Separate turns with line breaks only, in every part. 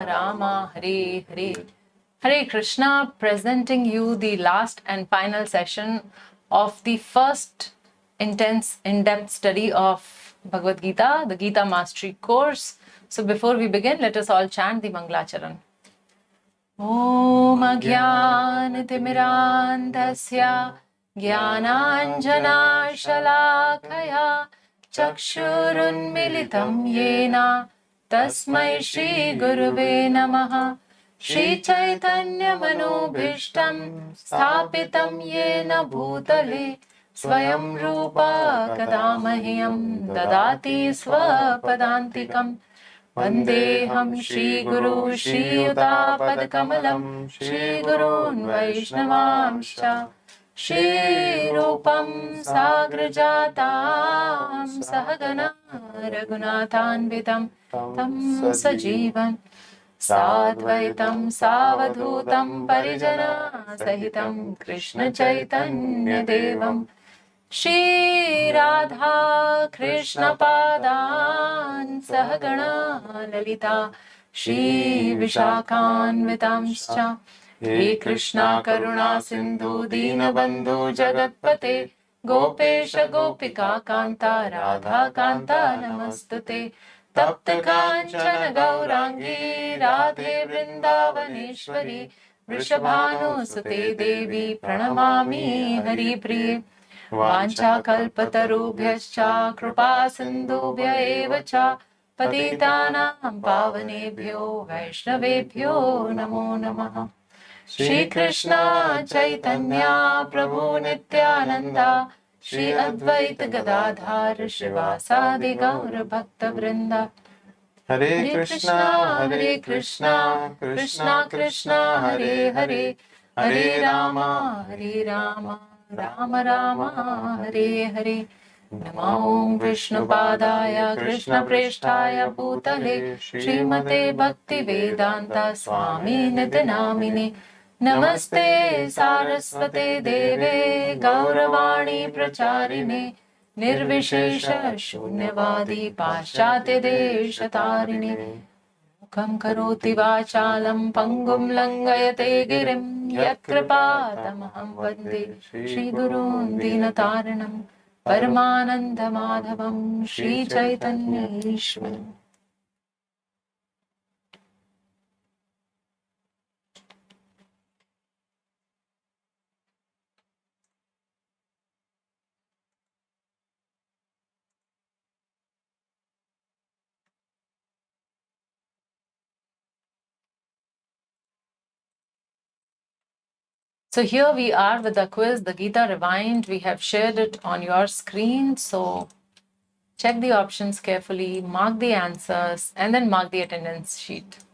Rama, Hare Hare. Hare Krishna, presenting you the last and final session of the first intense in-depth study of Bhagavad-Gita, the Gita Mastery course. So before we begin, let us all chant the Manglacharan. Om Ajnanatimirandhasya Jnananjana Shalakaya Chakshurunmilitam Yena Tasmai Shri Gurave Namaha. Shri Chaitanya Manobhishtam Sthapitam Yena Bhutale Swayam Rupa Kadamahyam Dadati Swapadantikam. Vandeham Shri Guru Shri Yuta Kamalam Shri Gurun Vaishnavamscha Shri Rupam Sagrajatam Sahagana Raghunathanvitam Tam Sajivan Sadvaitam Savadhutam Parijana Sahitam Krishna Chaitanya Devam Shri Radha Krishna Padan Sahagana Lalita Shri Vishakhanvitamscha He Krishna Karuna Sindhu Dinabandhu Jagatpate Gopesha Gopika Kanta Radha Kanta Namastute Tapta Kanchana Gaurangi Radhe Vrindavaneshwari Vrishabhanu Sute Devi Pranamami Hari Priye Vanchakalpatarubhyascha Kripa Sindhubhya eva cha Patitanam Pavanebhyo Vaishnavebhyo Namo Namaha. Shri Krishna Chaitanya Prabhu Nityananda Shri Advaita Gadadhar Shivasadi Gaura Bhakta Vrinda. Hare Krishna, Krishna Krishna, Hare Hare, Hare Rama, Rama Rama, Hare Hare. Namo Vishnupadaya Krishna Presthaya Bhutale Srimate Bhakti Vedanta Swami Nitinamine Namaste Saraswate Deve Gauravani Pracharine Nirvishesha Shunyavadi Paschatya Deshatarine Mukam Karoti Vachalam Pangum Langayate Girim Yatkripatamaham Vande Shri Gurun Dinataranam Paramananda Madhavam Shri Chaitanya Ishwaram. So here we are with the quiz, the Gita Rewind. We have shared it on your screen. So check the options carefully, mark the answers, and then mark the attendance sheet.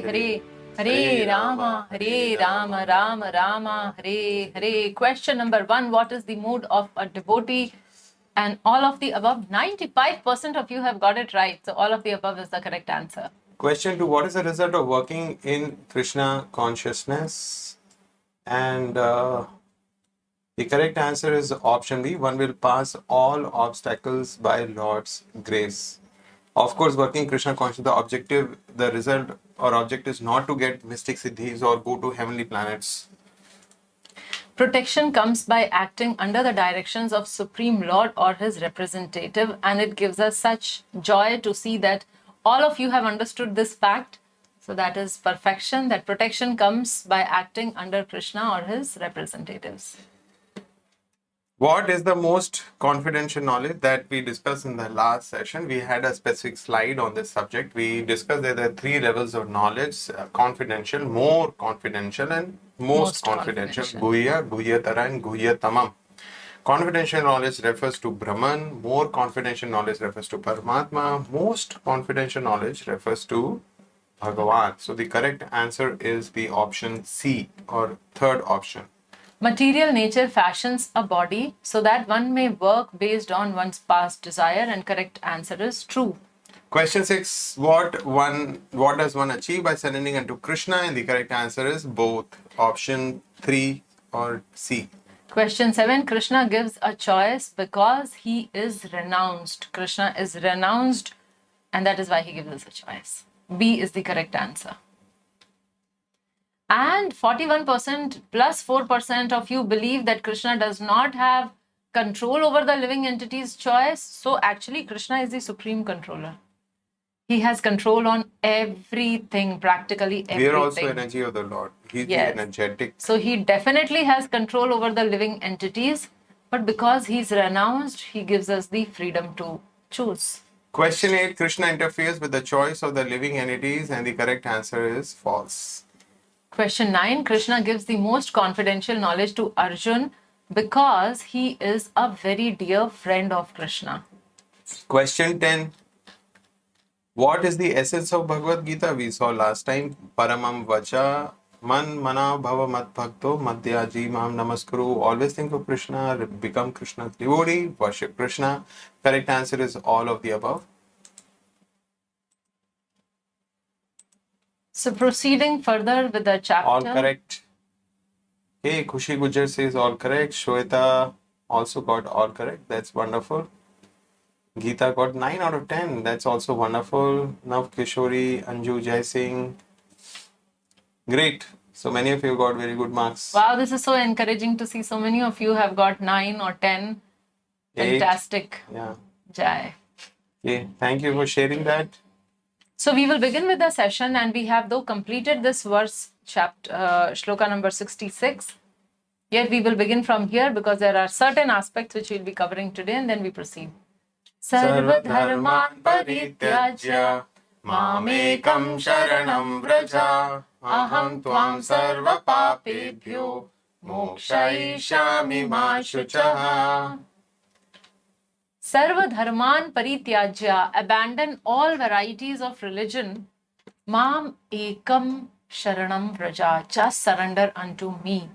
Hare Hare, Hare Rama, Hare Rama, Rama Rama, Hare Hare. Question number 1, what is the mood of a devotee? And all of the above, 95% of you have got it right. So all of the above is the correct answer.
Question 2, what is the result of working in Krishna consciousness? And the correct answer is option B, one will pass all obstacles by Lord's grace. Of course, working Krishna consciousness, the result or object is not to get mystic siddhis or go to heavenly planets.
Protection comes by acting under the directions of Supreme Lord or his representative, and it gives us such joy to see that all of you have understood this fact. So that is perfection, that protection comes by acting under Krishna or his representatives.
What is the most confidential knowledge that we discussed in the last session? We had a specific slide on this subject. We discussed that there are 3 levels of knowledge: confidential, more confidential, and most confidential. Guhya, Guhyatara, and Guhyatamam. Confidential knowledge refers to Brahman, more confidential knowledge refers to Paramatma, most confidential knowledge refers to Bhagavan. So the correct answer is the option C, or third option.
Material nature fashions a body so that one may work based on one's past desire, and correct answer is true.
Question 6, what does one achieve by surrendering unto Krishna? And the correct answer is both, option 3 or C.
Question 7, Krishna gives a choice because he is renounced. Krishna is renounced, and that is why he gives us a choice. B is the correct answer. And 41% plus 4% of you believe that Krishna does not have control over the living entity's choice. So actually, Krishna is the supreme controller. He has control on everything, practically everything.
We are also energy of the Lord. He's the energetic.
So he definitely has control over the living entities. But because he's renounced, he gives us the freedom to choose.
Question 8, Krishna interferes with the choice of the living entities, and the correct answer is false.
Question 9, Krishna gives the most confidential knowledge to Arjun because he is a very dear friend of Krishna.
Question 10, what is the essence of Bhagavad-Gita? We saw last time, Paramam Vacha, Man Mana Bhava Mat Bhakto, Madhyaji Mam Namaskuru. Always think of Krishna, become Krishna's devotee, worship Krishna. Correct answer is all of the above.
So proceeding further with the chapter.
All correct. Okay, Khushi Gujar says all correct. Shweta also got all correct. That's wonderful. Geeta got 9 out of 10. That's also wonderful. Nav Kishori, Anju Jai Singh. Great. So many of you got very good marks.
Wow, this is so encouraging to see so many of you have got 9 or 10.
8.
Fantastic.
Yeah.
Jai.
Okay, thank you for sharing that.
So we will begin with the session, and we have though completed this verse, chapter shloka number 66. Yet we will begin from here because there are certain aspects which we'll be covering today, and then we proceed. Sarva dharman parityajya mamekam sharanam vraja aham tvam sarva papebhyo mokshayishami ma shuchaha. Sarva dharman parityajya, abandon all varieties of religion. Mam ekam sharanam vraja, just surrender unto me.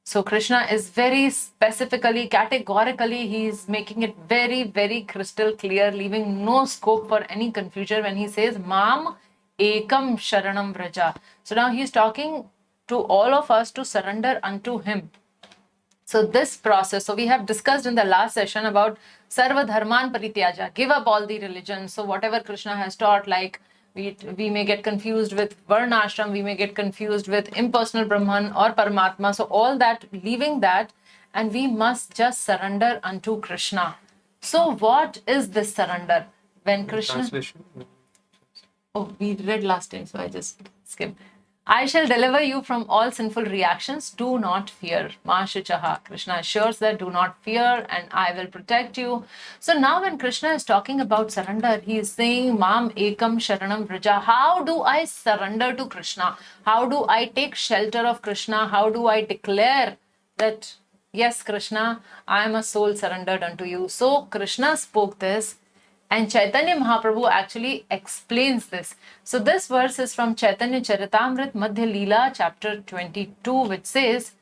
So Krishna is very specifically, categorically, he is making it very, very crystal clear, leaving no scope for any confusion when he says Mam ekam sharanam vraja. So now he is talking to all of us to surrender unto him. So this process, so we have discussed in the last session about Sarva Dharman Parityaja, give up all the religions. So whatever Krishna has taught, like we may get confused with Varnashram, we may get confused with impersonal Brahman or Paramatma. So all that, leaving that, and we must just surrender unto Krishna. So what is this surrender? When Krishna...
Translation.
Oh, we read last time, so I just skipped. I shall deliver you from all sinful reactions. Do not fear. Ma Shuchaha. Krishna assures that do not fear and I will protect you. So now when Krishna is talking about surrender, he is saying, Mam Ekam Sharanam Vraja. How do I surrender to Krishna? How do I take shelter of Krishna? How do I declare that, yes, Krishna, I am a soul surrendered unto you? So Krishna spoke this And Chaitanya Mahaprabhu actually explains this. So this verse is from Chaitanya Charitamrit Madhya Leela chapter 22, which says,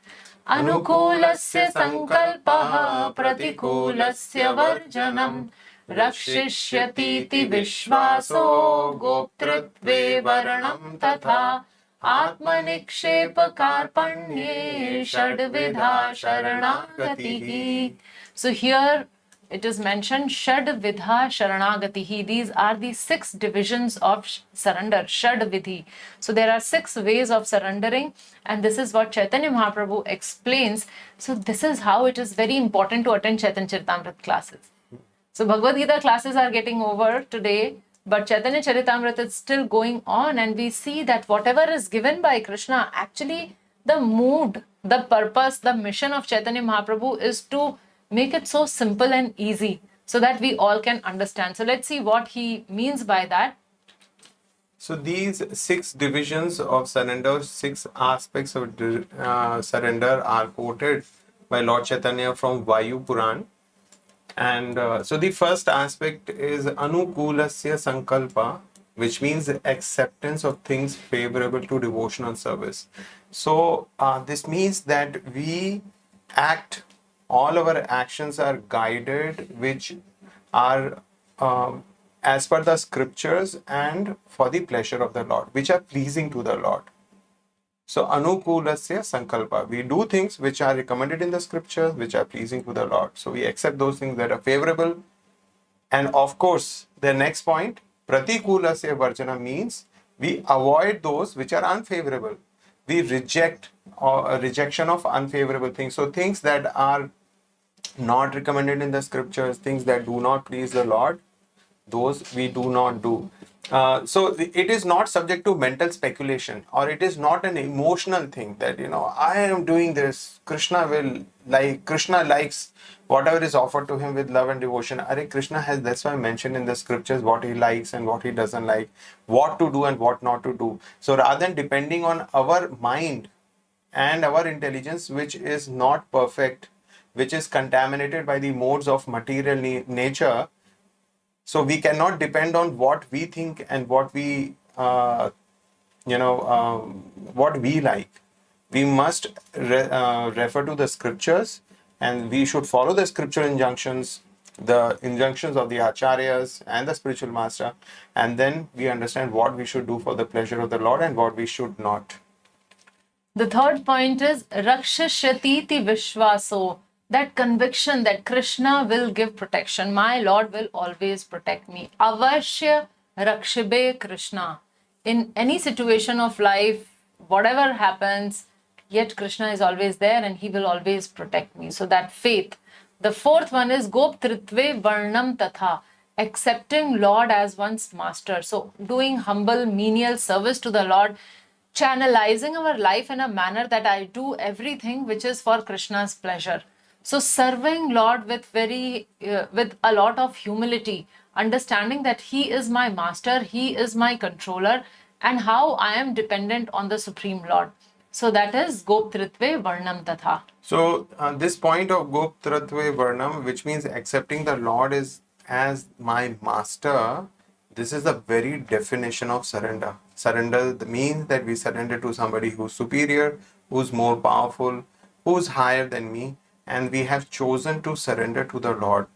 Anukulasya sankalpaha pratikulasya varjanam rakshishyatiti vishvaso goptritve varanam tatha atmanikshepa karpanye shadvidha sharanagatihi. So here it is mentioned Shadvidha Sharanagatihi. These are the 6 divisions of surrender, Shadvidhi. So there are 6 ways of surrendering, and this is what Chaitanya Mahaprabhu explains. So this is how it is very important to attend Chaitanya Charitamrita classes. So Bhagavad-Gita classes are getting over today, but Chaitanya Charitamrita is still going on, and we see that whatever is given by Krishna, actually the mood, the purpose, the mission of Chaitanya Mahaprabhu is to make it so simple and easy so that we all can understand. So let's see what he means by that.
So these 6 divisions of surrender, 6 aspects of surrender are quoted by Lord Chaitanya from Vayu Puran. And so the first aspect is Anukulasya Sankalpa, which means acceptance of things favorable to devotional service. So this means that we act, all our actions are guided, which are as per the scriptures and for the pleasure of the Lord, which are pleasing to the Lord. So anukulasya sankalpa, we do things which are recommended in the scriptures, which are pleasing to the Lord. So we accept those things that are favorable. And of course, the next point, pratikulasya varjana, means we avoid those which are unfavorable. We reject a rejection of unfavorable things. So things that are not recommended in the scriptures, things that do not please the Lord, those we do not do. So it is not subject to mental speculation, or it is not an emotional thing that, I am doing this, Krishna likes whatever is offered to him with love and devotion. Krishna has, that's why mentioned in the scriptures what he likes and what he doesn't like, what to do and what not to do. So rather than depending on our mind and our intelligence, which is not perfect, which is contaminated by the modes of material nature, so we cannot depend on what we think and what we, what we like. We must refer to the scriptures, and we should follow the scriptural injunctions, the injunctions of the acharyas and the spiritual master, and then we understand what we should do for the pleasure of the Lord and what we should not.
The third point is Rakshashyatiti Vishvaso, that conviction that Krishna will give protection. My Lord will always protect me. Avashya Rakshibe Krishna. In any situation of life, whatever happens, yet Krishna is always there and he will always protect me. So that faith. The fourth one is Goptritve Varnam Tatha, accepting Lord as one's master. So doing humble, menial service to the Lord, channelizing our life in a manner that I do everything which is for Krishna's pleasure. So serving Lord with with a lot of humility, understanding that he is my master, he is my controller, and how I am dependent on the Supreme Lord. So that is Goptritve Varnam Tatha.
So this point of Goptritve Varnam, which means accepting the Lord as my master, this is the very definition of surrender. Surrender means that we surrender to somebody who's superior, who's more powerful, who's higher than me, and we have chosen to surrender to the Lord.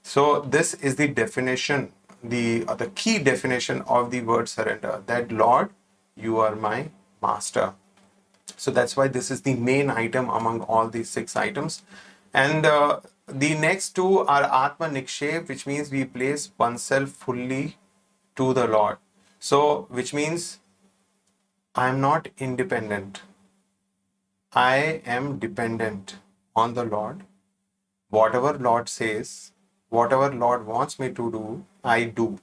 So this is the definition, the key definition of the word surrender, that Lord, you are my master. So that's why this is the main item among all these 6 items. And the next 2 are Atma Nikshep, which means we place oneself fully to the Lord. So, which means I am not independent. I am dependent on the Lord. Whatever Lord says, whatever Lord wants me to do, I do.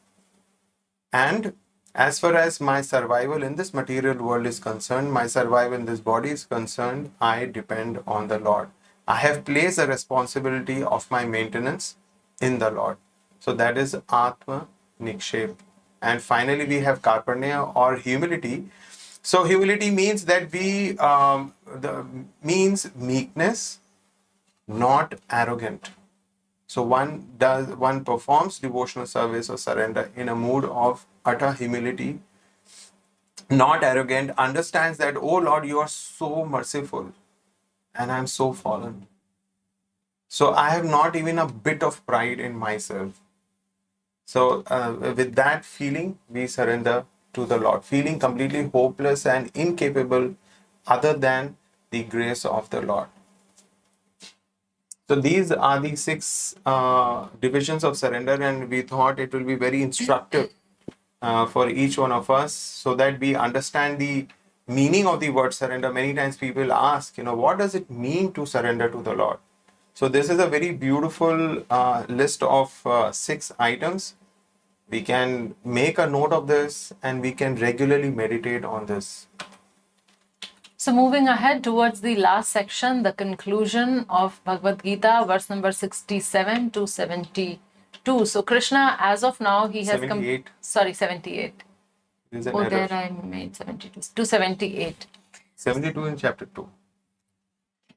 And as far as my survival in this material world is concerned, my survival in this body is concerned, I depend on the Lord. I have placed a responsibility of my maintenance in the Lord. So that is Atma Nikshep. And finally, we have Karparneya, or humility. So humility means that means meekness, not arrogant. So one performs devotional service or surrender in a mood of utter humility, not arrogant, understands that, oh Lord, you are so merciful and I'm so fallen. So I have not even a bit of pride in myself. So with that feeling, we surrender to the Lord, feeling completely hopeless and incapable other than the grace of the Lord. So these are the 6 divisions of surrender, and we thought it will be very instructive for each one of us so that we understand the meaning of the word surrender. Many times people ask, what does it mean to surrender to the Lord? So this is a very beautiful list of 6 items. We can make a note of this and we can regularly meditate on this.
So moving ahead towards the last section, the conclusion of Bhagavad-Gita, verse number 67 to 72. So Krishna, as of now, he has
78.
78.
There's an
Oh,
error.
there I made 72. 278.
72 in chapter 2.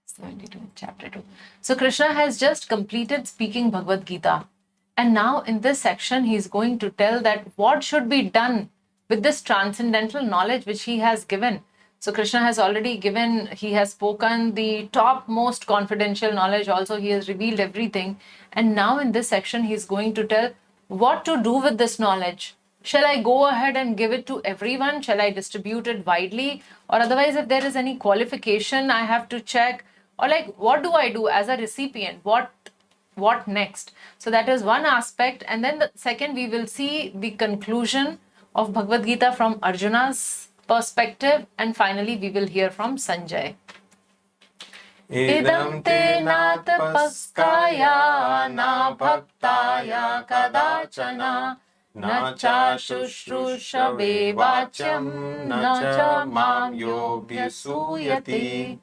72 in chapter 2. So Krishna has just completed speaking Bhagavad Gita. And now in this section, he is going to tell that what should be done with this transcendental knowledge which he has given. So Krishna has already given, he has spoken the topmost confidential knowledge. Also, he has revealed everything. And now in this section, he is going to tell what to do with this knowledge. Shall I go ahead and give it to everyone? Shall I distribute it widely? Or otherwise, if there is any qualification I have to check, or like, what do I do as a recipient? What next? So that is one aspect. And then the second, we will see the conclusion of Bhagavad Gita from Arjuna's perspective. And finally, we will hear from Sanjay. Idam te na tapaskaya na bhaktaya kadachana na cha shushrushave vachyam na cha mam yobhyasuyati.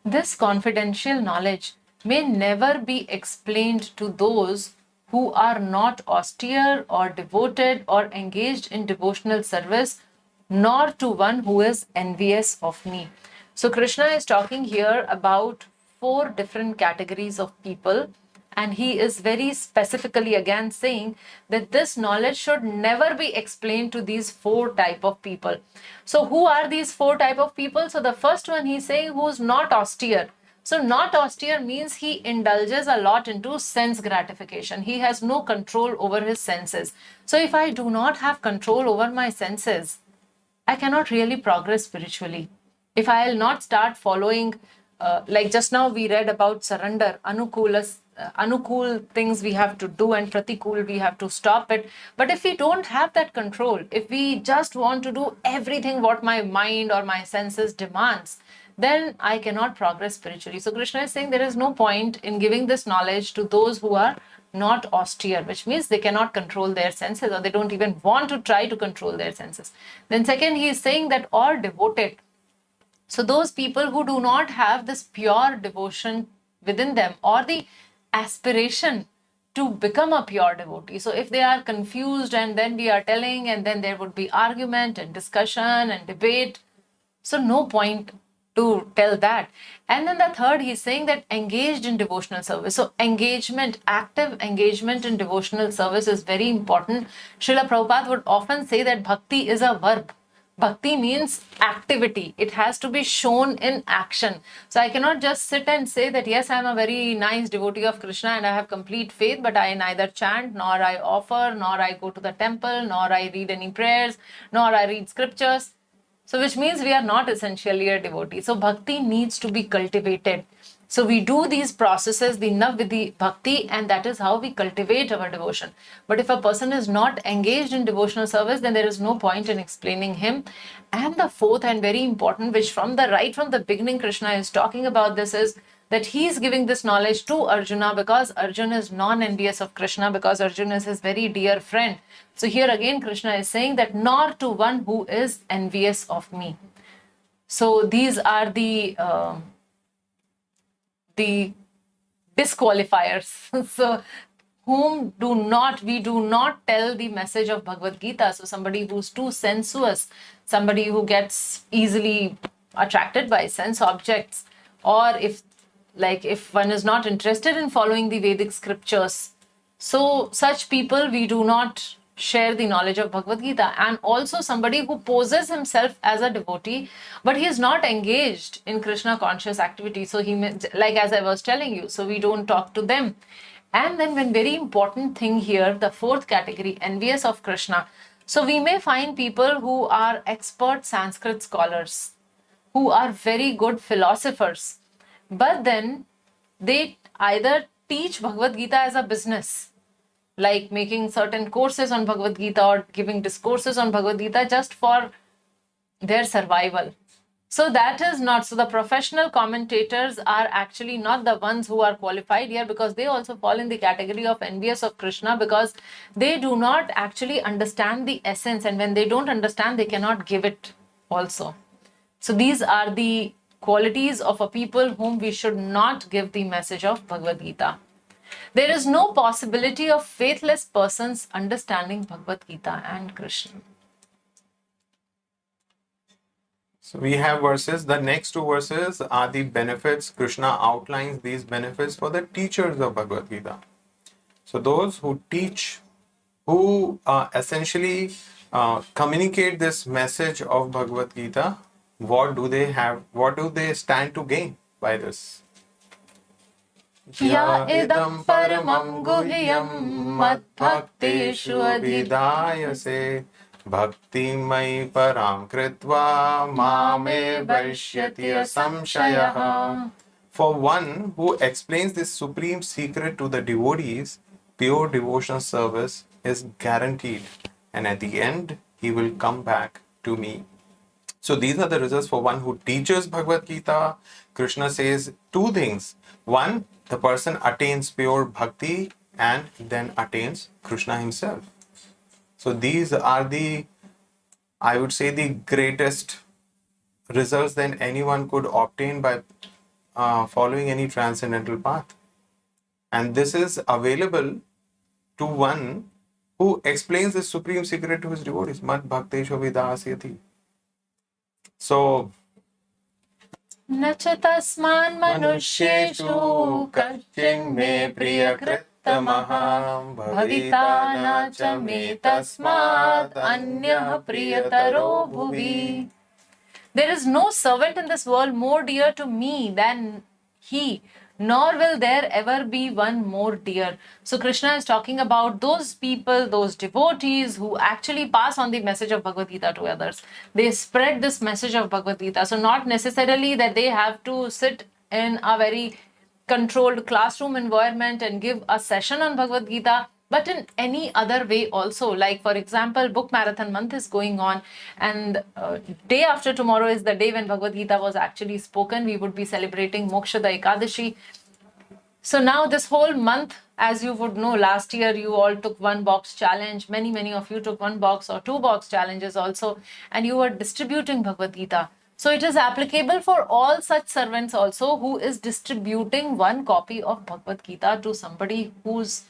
This confidential knowledge may never be explained to those who are not austere or devoted or engaged in devotional service, nor to one who is envious of me. So Krishna is talking here about 4 different categories of people, and he is very specifically again saying that this knowledge should never be explained to these 4 type of people. So who are these 4 type of people? So the first one he's saying who's not austere. So not austere means he indulges a lot into sense gratification. He has no control over his senses. So if I do not have control over my senses, I cannot really progress spiritually. If I will not start following, like just now we read about surrender, anukul things we have to do and pratikul we have to stop it. But if we don't have that control, if we just want to do everything what my mind or my senses demands, then I cannot progress spiritually. So Krishna is saying there is no point in giving this knowledge to those who are not austere, which means they cannot control their senses, or they don't even want to try to control their senses. Then second, he is saying that all devoted. So those people who do not have this pure devotion within them or the aspiration to become a pure devotee. So if they are confused and then we are telling, and then there would be argument and discussion and debate. So no point to tell that. And then the third, he's saying that engaged in devotional service. So engagement, active engagement in devotional service is very important. Srila Prabhupada would often say that bhakti is a verb. Bhakti means activity. It has to be shown in action. So I cannot just sit and say that, yes, I'm a very nice devotee of Krishna and I have complete faith, but I neither chant, nor I offer, nor I go to the temple, nor I read any prayers, nor I read scriptures. So which means we are not essentially a devotee. So bhakti needs to be cultivated. So we do these processes, the Navvidhi Bhakti, and that is how we cultivate our devotion. But if a person is not engaged in devotional service, then there is no point in explaining him. And the fourth and very important, which from the beginning Krishna is talking about this, is that he is giving this knowledge to Arjuna because Arjuna is non-envious of Krishna, because Arjuna is his very dear friend. So here again Krishna is saying that nor to one who is envious of me. So these are the disqualifiers. So we do not tell the message of Bhagavad Gita. So somebody who's too sensuous, somebody who gets easily attracted by sense objects, or if like if one is not interested in following the Vedic scriptures, so such people, we do not share the knowledge of Bhagavad Gita. And also somebody who poses himself as a devotee, but he is not engaged in Krishna conscious activity. So he may, like as I was telling you, so we don't talk to them. And then one very important thing here, the fourth category, envious of Krishna. So we may find people who are expert Sanskrit scholars, who are very good philosophers, but then they either teach Bhagavad Gita as a business, like making certain courses on Bhagavad Gita or giving discourses on Bhagavad Gita just for their survival. So that is not, so the professional commentators are actually not the ones who are qualified here, because they also fall in the category of envious of Krishna, because they do not actually understand the essence, and when they don't understand, they cannot give it also. So these are the qualities of a people whom we should not give the message of Bhagavad Gita. There is no possibility of faithless persons understanding Bhagavad Gita and Krishna.
So we have verses. The next two verses are the benefits. Krishna outlines these benefits for the teachers of Bhagavad Gita. So those who teach, who essentially communicate this message of Bhagavad Gita, what do they have? What do they stand to gain by this?
Ya idam paramam guhyam madbhakteshu
abhidayase bhakti mai param kritva mame vaishyati samshayah. For one who explains this supreme secret to the devotees, pure devotional service is guaranteed, and at the end he will come back to me. So these are the results for one who teaches Bhagavad Gita. Krishna says two things. One, the person attains pure bhakti and then attains Krishna himself. So these are the, I would say, the greatest results that anyone could obtain by following any transcendental path. And this is available to one who explains the supreme secret to his devotees. Mat bhakteshu vidasyati. So,
न च तस्मान् मनुष्येषु कश्चिन् मे प्रियकृत्तमः भविता न च मे तस्मात् अन्यः प्रियतरो भुवि. There is no servant in this world more dear to me than he, nor will there ever be one more dear. So Krishna is talking about those people, those devotees who actually pass on the message of Bhagavad Gita to others. They spread this message of Bhagavad Gita. So not necessarily that they have to sit in a very controlled classroom environment and give a session on Bhagavad Gita, but in any other way also. Like for example, book marathon month is going on, and day after tomorrow is the day when Bhagavad Gita was actually spoken. We would be celebrating Mokshada Ekadashi. So now this whole month, as you would know, last year you all took one box challenge. Many of you took one box or two box challenges also, and you were distributing Bhagavad Gita. So it is applicable for all such servants also, who is distributing one copy of Bhagavad Gita to somebody who's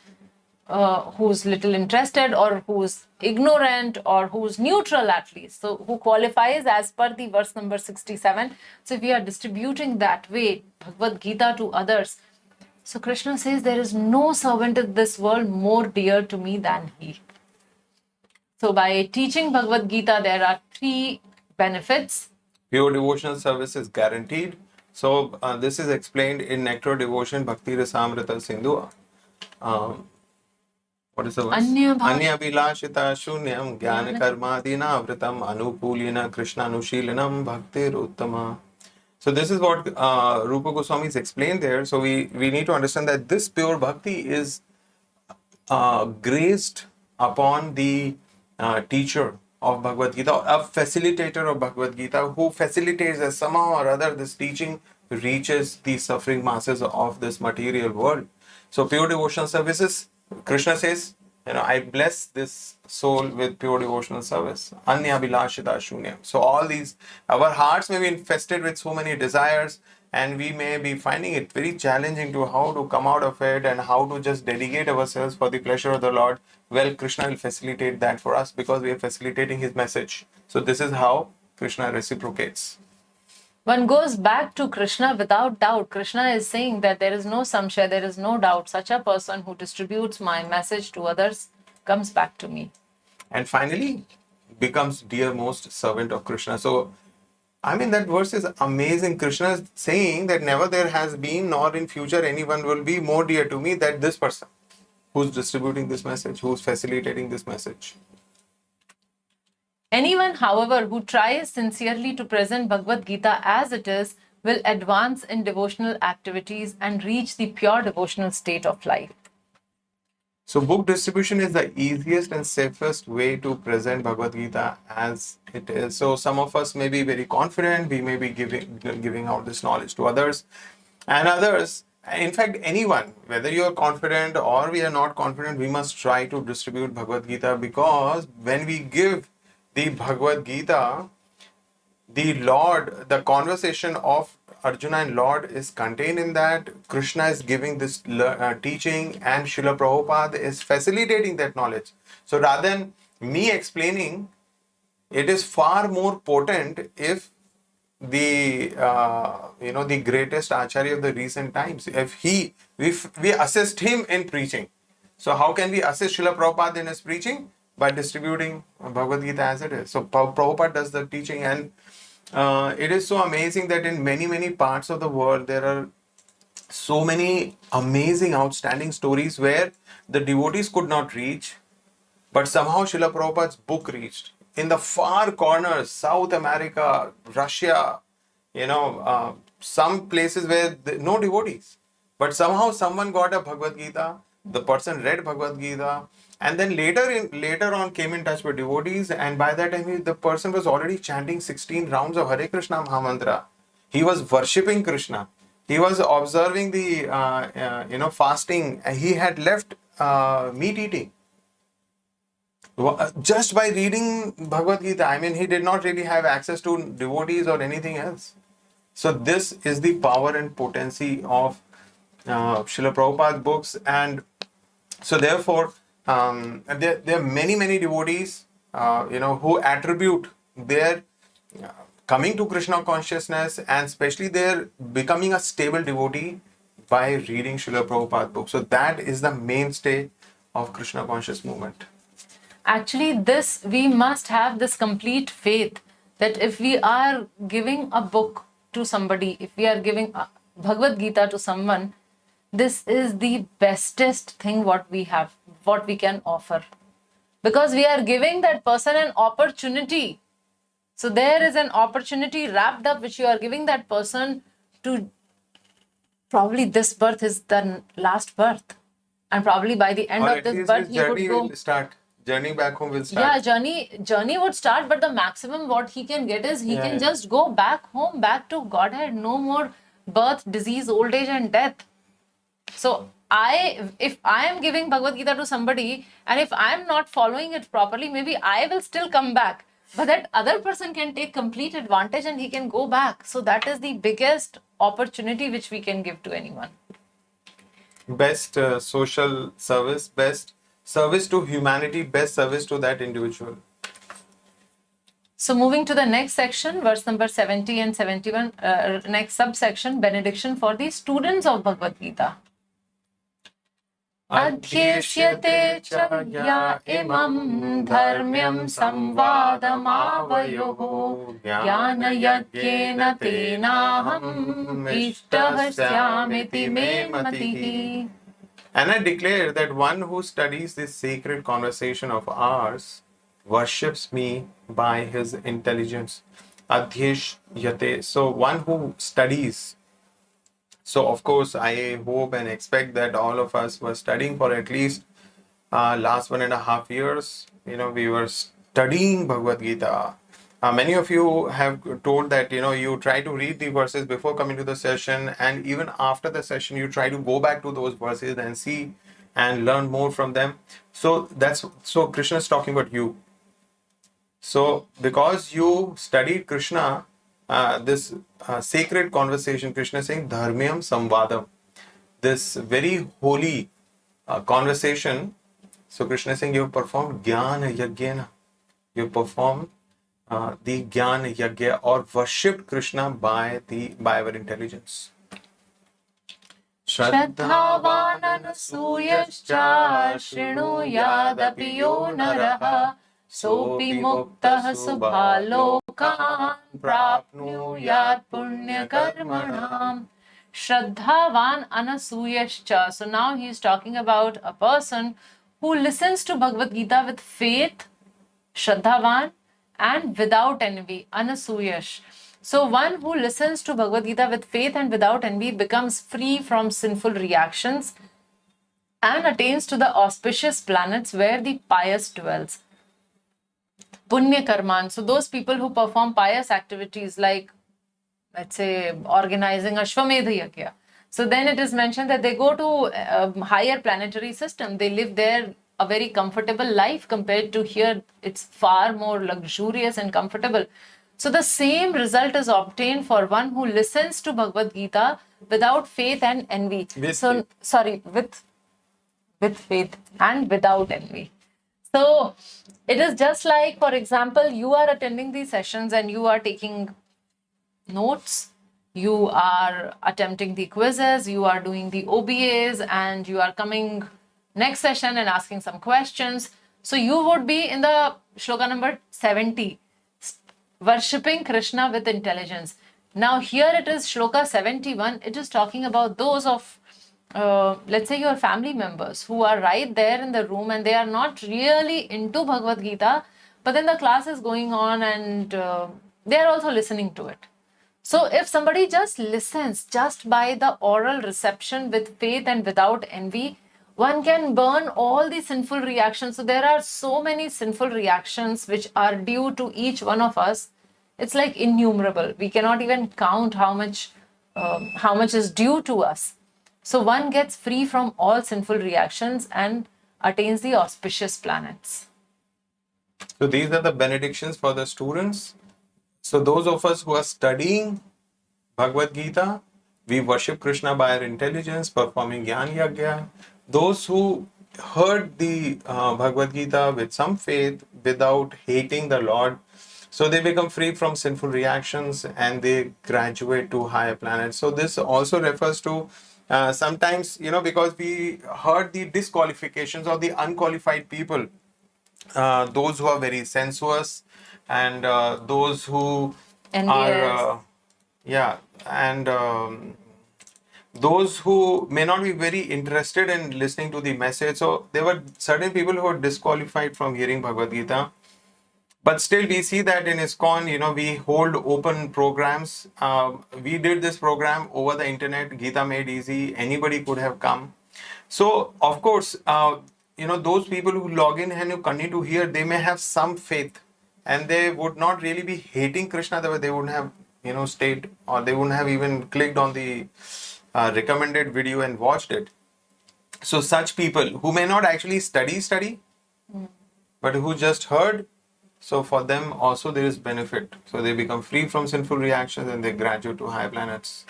little interested, or who's ignorant, or who's neutral at least. So who qualifies as per the verse number 67. So if we are distributing that way Bhagavad Gita to others, so Krishna says there is no servant in this world more dear to me than he. So by teaching Bhagavad Gita, there are three benefits.
pure devotional service is guaranteed. So this is explained in Nectar Devotion Bhakti Rasamrita Sindhu. What is the verse?
Anya
Abhilashita shunyam jnana karmadina vritam anupulina krishna anushilanam bhaktir uttama. So this is what Rupa Goswami is explained there. So we need to understand that this pure bhakti is graced upon the teacher of Bhagavad Gita, a facilitator of Bhagavad Gita, who facilitates that somehow or other this teaching reaches the suffering masses of this material world. So pure devotional services, Krishna says, I bless this soul with pure devotional service. Anya Abhilashita Shunyam. So all these, our hearts may be infested with so many desires, and we may be finding it very challenging to how to come out of it and how to just dedicate ourselves for the pleasure of the Lord. Well, Krishna will facilitate that for us because we are facilitating his message. So this is how Krishna reciprocates.
One goes back to Krishna without doubt. Krishna is saying that there is no samshaya, there is no doubt. Such a person who distributes my message to others comes back to me.
And finally, becomes dearmost servant of Krishna. So, I mean, that verse is amazing. Krishna is saying that never there has been, nor in future anyone will be more dear to me than this person who's distributing this message, who's facilitating this message.
Anyone, however, who tries sincerely to present Bhagavad-Gita as it is will advance in devotional activities and reach the pure devotional state of life.
So, book distribution is the easiest and safest way to present Bhagavad Gita as it is. So, some of us may be very confident, we may be giving out this knowledge to others, and others, in fact, anyone, whether you are confident or we are not confident, we must try to distribute Bhagavad Gita, because when we give the Bhagavad Gita, the Lord, the conversation of Arjuna and Lord is contained in that. Krishna is giving this teaching, and Srila Prabhupada is facilitating that knowledge. So rather than me explaining, it is far more potent if the the greatest acharya of the recent times, if we assist him in preaching. So how can we assist Srila Prabhupada in his preaching? By distributing Bhagavad Gita as it is. So Prabhupada does the teaching, and it is so amazing that in many parts of the world there are so many amazing, outstanding stories where the devotees could not reach, but somehow Srila Prabhupada's book reached. In the far corners, South America, Russia, some places where no devotees, but somehow someone got a Bhagavad Gita, the person read Bhagavad Gita, and then later on came in touch with devotees, and by that time the person was already chanting 16 rounds of Hare Krishna Mahamantra. He was worshipping Krishna. He was observing the fasting. He had left meat eating just by reading Bhagavad Gita. I mean, he did not really have access to devotees or anything else. So this is the power and potency of Srila Prabhupada's books, and so therefore there are many devotees who attribute their coming to Krishna consciousness, and especially their becoming a stable devotee, by reading Srila Prabhupada's book. So that is the mainstay of Krishna conscious movement.
Actually, we must have this complete faith that if we are giving a book to somebody, if we are giving Bhagavad Gita to someone, this is the bestest thing what we can offer, because we are giving that person an opportunity. So there is an opportunity wrapped up which you are giving that person to. Probably this birth is the last birth, and probably by the end of this birth he would go.
Journey back home will start.
Yeah, journey would start, but the maximum what he can get is he can just go back home, back to Godhead. No more birth, disease, old age, and death. So if I am giving Bhagavad Gita to somebody, and if I am not following it properly, maybe I will still come back, but that other person can take complete advantage and he can go back. So that is the biggest opportunity which we can give to anyone.
Best social service, best service to humanity, best service to that individual.
So moving to the next section, verse number 70 and 71, next subsection, benediction for the students of Bhagavad Gita. Adhyesyate chaya imam dharmyam samvadamavayoho jnana-yagyena tenaham ishtahasyamiti me matihi.
And I declare that one who studies this sacred conversation of ours worships me by his intelligence. Adhyesyate. So one who studies. So of course, I hope and expect that all of us were studying for at least last 1.5 years. We were studying Bhagavad Gita. Many of you have told that you try to read the verses before coming to the session, and even after the session you try to go back to those verses and see and learn more from them. So Krishna is talking about you. So because you studied Krishna, this sacred conversation, Krishna is saying dharmyam samvadam, this very holy conversation. So Krishna is saying you have performed jnana yagyena, you perform the Gyan Yagya or worshipped Krishna by our intelligence.
Shraddhavan anasuyascha shrinuyadapi yo naraha sopi muktah subhalokan prapnuyat punya karmanam. Shraddhavan anasuyascha. So now he is talking about a person who listens to Bhagavad-Gita with faith, Shraddhavan, and without envy, anasuyash. So one who listens to Bhagavad-Gita with faith and without envy becomes free from sinful reactions and attains to the auspicious planets where the pious dwells. Punya karman. So those people who perform pious activities like, let's say, organizing Ashwamedha Yagya. So then it is mentioned that they go to a higher planetary system. They live there a very comfortable life compared to here. It's far more luxurious and comfortable. So the same result is obtained for one who listens to Bhagavad Gita without faith and envy. With faith and without envy. So it is just like, for example, you are attending these sessions and you are taking notes, you are attempting the quizzes, you are doing the OBAs, and you are coming next session and asking some questions. So you would be in the shloka number 70, worshipping Krishna with intelligence. Now here it is shloka 71. It is talking about those of, let's say, your family members who are right there in the room and they are not really into Bhagavad Gita, but then the class is going on and they are also listening to it. So if somebody just listens just by the oral reception with faith and without envy, one can burn all the sinful reactions. So there are so many sinful reactions which are due to each one of us. It's like innumerable. We cannot even count how much is due to us. So one gets free from all sinful reactions and attains the auspicious planets.
So these are the benedictions for the students. So those of us who are studying Bhagavad Gita, we worship Krishna by our intelligence, performing Gyan Yagya. Those who heard the Bhagavad Gita with some faith, without hating the Lord, so they become free from sinful reactions and they graduate to higher planets. So this also refers to sometimes, because we heard the disqualifications or the unqualified people, those who are very sensuous and those who are, those who may not be very interested in listening to the message. So there were certain people who were disqualified from hearing Bhagavad Gita. But still we see that in ISKCON, we hold open programs. We did this program over the internet, Gita Made Easy. Anybody could have come. So, of course, those people who log in and who continue to hear, they may have some faith and they would not really be hating Krishna. They wouldn't have, stayed, or they wouldn't have even clicked on the recommended video and watched it. So such people who may not actually study, but who just heard, so for them also there is benefit. So they become free from sinful reactions and they graduate to higher planets.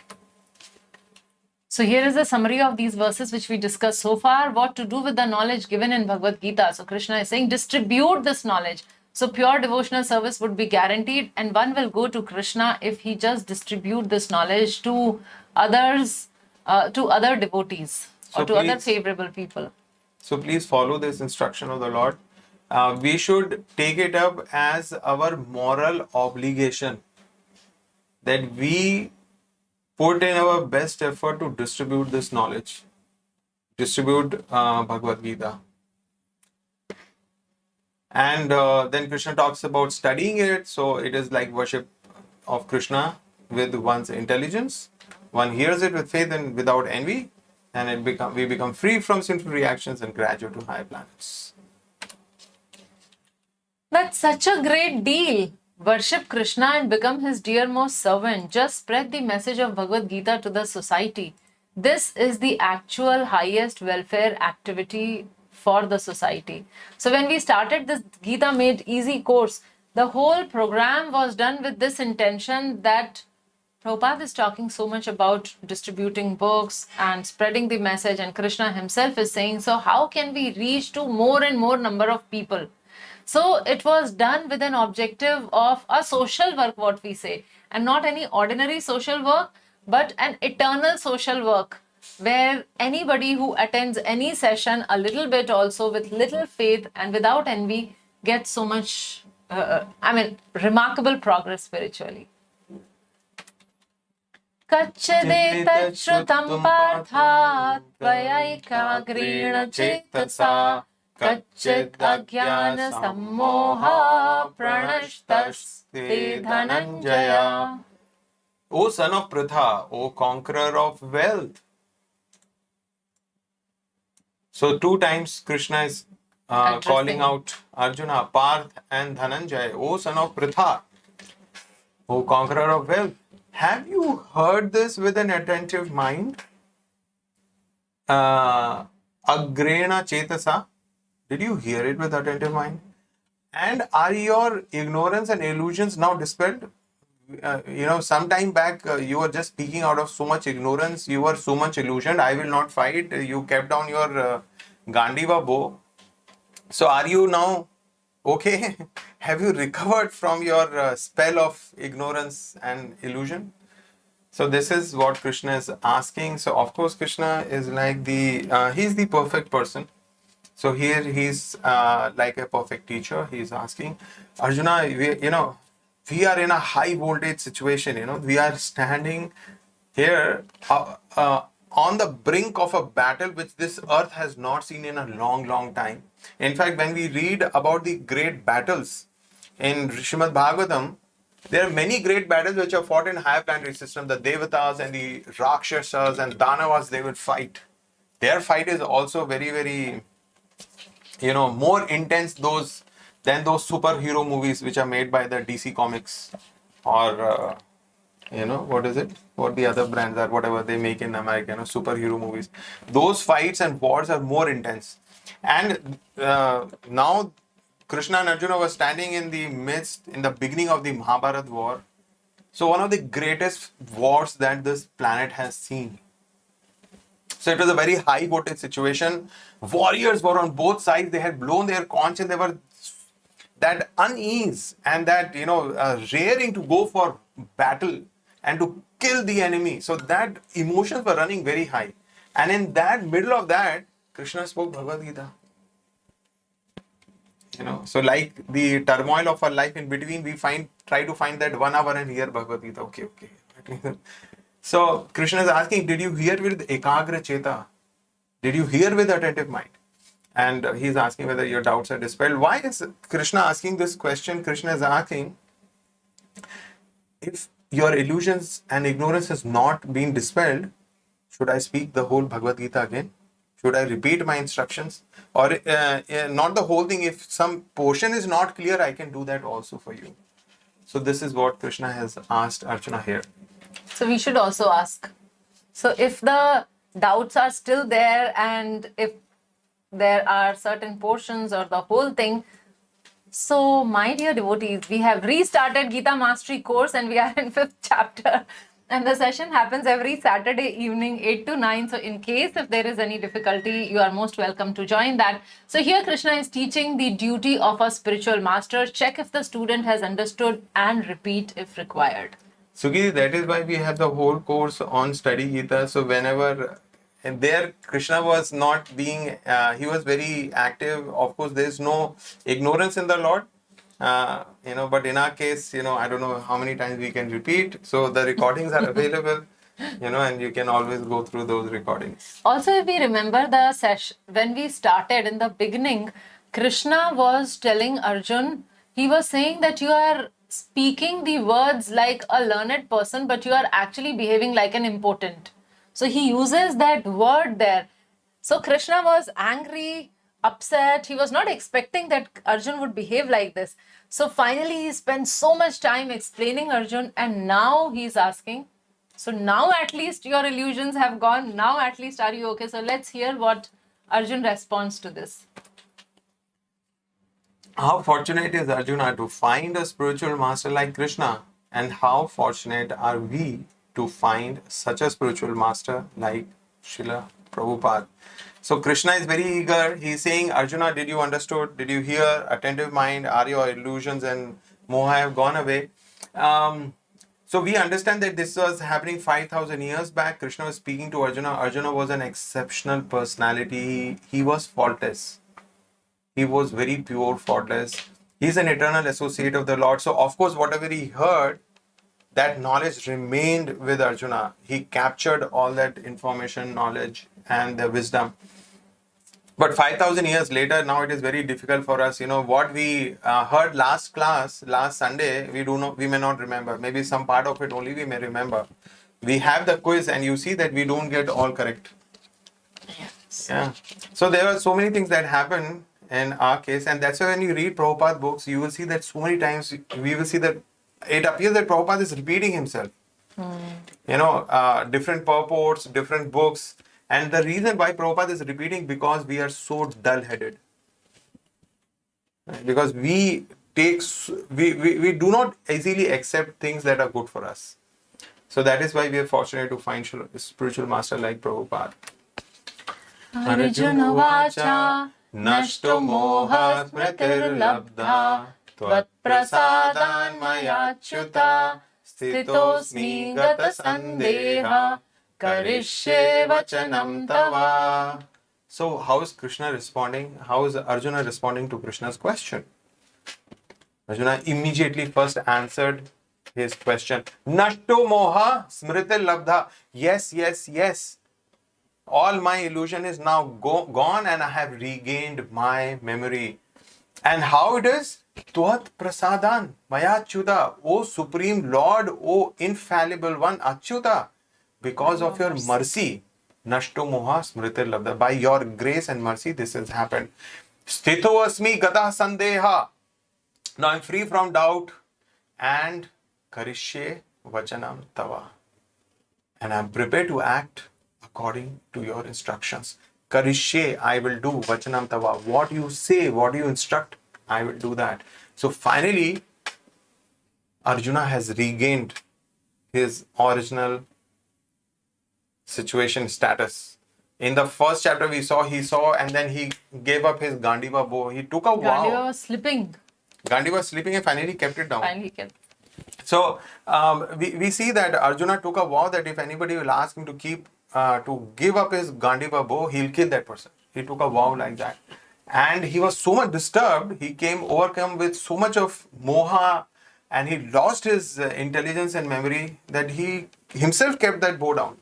So here is a summary of these verses which we discussed so far. What to do with the knowledge given in Bhagavad Gita. So Krishna is saying, distribute this knowledge. So pure devotional service would be guaranteed and one will go to Krishna if he just distribute this knowledge to others, to other devotees or to other favorable people.
So please follow this instruction of the Lord. We should take it up as our moral obligation that we put in our best effort to distribute this knowledge, distribute Bhagavad Gita. And then Krishna talks about studying it. So it is like worship of Krishna with one's intelligence. One hears it with faith and without envy, and we become free from sinful reactions and graduate to higher planets.
That's such a great deal. Worship Krishna and become his dearmost servant. Just spread the message of Bhagavad Gita to the society. This is the actual highest welfare activity for the society. So when we started this Gita Made Easy course, the whole program was done with this intention that Prabhupada is talking so much about distributing books and spreading the message, and Krishna himself is saying, so how can we reach to more and more number of people? So it was done with an objective of a social work, what we say, and not any ordinary social work, but an eternal social work, where anybody who attends any session a little bit also with little faith and without envy gets so much, remarkable progress spiritually. Kacchidetad shrutam partha tvayaikamagreena chetasa Kachchid ajnana sammoha pranashtaste dhananjaya.
O son of Pritha, O conqueror of wealth. So 2 times Krishna is calling out Arjuna, Parth and Dhananjaya. O son of Pritha, O conqueror of wealth. Have you heard this with an attentive mind? Agrena Chetasa. Did you hear it with attentive mind? And are your ignorance and illusions now dispelled? Some time back, you were just speaking out of so much ignorance, you were so much illusioned. I will not fight. You kept down your Gandiva bow. So are you now okay? Have you recovered from your spell of ignorance and illusion? So this is what Krishna is asking. So of course, Krishna is like he's the perfect person. So here he's like a perfect teacher. He's asking, Arjuna, we are in a high voltage situation. We are standing here on the brink of a battle which this earth has not seen in a long, long time. In fact, when we read about the great battles in Srimad Bhagavatam, there are many great battles which are fought in higher planetary system. The Devatas and the Rakshasas and Danavas, they will fight. Their fight is also very, very, more intense than those superhero movies which are made by the DC Comics or what is it? What the other brands are, whatever they make in America, superhero movies. Those fights and wars are more intense. And now Krishna and Arjuna were standing in the beginning of the Mahabharata War. So one of the greatest wars that this planet has seen. So it was a very high voltage situation. Warriors were on both sides. They had blown their conch and they were that unease and that, raring to go for battle and to kill the enemy. So that emotions were running very high. And in that middle of that, Krishna spoke Bhagavad-Gita. So like the turmoil of our life in between, we try to find that 1 hour and hear Bhagavad-Gita. Okay. So Krishna is asking, did you hear with Ekagra Cheta? Did you hear with attentive mind? And he's asking whether your doubts are dispelled. Why is Krishna asking this question? Krishna is asking, if your illusions and ignorance has not been dispelled, should I speak the whole Bhagavad Gita again? Should I repeat my instructions? Or not the whole thing. If some portion is not clear, I can do that also for you. So this is what Krishna has asked Arjuna here.
So we should also ask. So if the doubts are still there and if there are certain portions or the whole thing, so my dear devotees, we have restarted Gita Mastery course and we are in 5th chapter. And the session happens every Saturday evening, 8 to 9. So in case if there is any difficulty, you are most welcome to join that. So here Krishna is teaching the duty of a spiritual master. Check if the student has understood and repeat if required.
Sugi, that is why we have the whole course on StudyGita. So whenever, and there Krishna was not being, he was very active. Of course, there is no ignorance in the Lord. But in our case, I don't know how many times we can repeat. So the recordings are available, and you can always go through those recordings.
Also, if we remember the session, when we started in the beginning, Krishna was telling Arjun, he was saying that you are speaking the words like a learned person, but you are actually behaving like an impotent. So he uses that word there. So Krishna was angry, upset. He was not expecting that Arjun would behave like this. So finally he spent so much time explaining Arjun and now he's asking, so now at least your illusions have gone. Now at least are you okay? So let's hear what Arjun responds to this.
How fortunate is Arjuna to find a spiritual master like Krishna, and how fortunate are we to find such a spiritual master like Srila Prabhupada. So Krishna is very eager. He's saying, Arjuna, did you understood? Did you hear? Attentive mind, are your illusions and moha have gone away? So we understand that this was happening 5,000 years back. Krishna was speaking to Arjuna. Arjuna was an exceptional personality. He was faultless. He was very pure, faultless. He's an eternal associate of the Lord. So of course, whatever he heard, that knowledge remained with Arjuna. He captured all that information, knowledge, and the wisdom. But 5,000 years later, now it is very difficult for us. What we heard last class, last Sunday, we may not remember. Maybe some part of it only we may remember. We have the quiz, and you see that we don't get all correct.
Yes.
Yeah. So there are so many things that happen in our case, and that's why when you read Prabhupada books, you will see that so many times we will see that it appears that Prabhupada is repeating himself. Different purports, different books. And the reason why Prabhupada is repeating, because we are so dull-headed. Right? Because we do not easily accept things that are good for us. So that is why we are fortunate to find a spiritual master like Prabhupada.
Arjuna vacha nashto moha smritir labdha tvat prasadan mayachyuta stitosmi gata sandeha karishye vachanam tava.
So how is Krishna responding? How is Arjuna responding to Krishna's question? Arjuna immediately first answered his question. Nashto moha smritir labdha. Yes, yes, yes. All my illusion is now gone and I have regained my memory. And how it is? Tvat prasadan maya achyuta. O Supreme Lord, O Infallible One, Achyuta. Because of your mercy, nashto moha smritir labdha. By your grace and mercy, this has happened. Sthito asmi gata sandeha. Now I'm free from doubt and karishye vachanam tava. And I'm prepared to act according to your instructions. Karishye, I will do vachanam tava. What you say, what you instruct, I will do that. So finally, Arjuna has regained his original situation status. In the first chapter he saw, and then he gave up his Gandiva bow. He took a vow.
Gandiva was slipping.
Gandiva was slipping and finally kept it down.
Finally kept.
So we see that Arjuna took a vow that if anybody will ask him to give up his Gandiva bow, he'll kill that person. He took a vow like that. And he was so much disturbed, he came overcome with so much of moha, and he lost his intelligence and memory that he himself kept that bow down.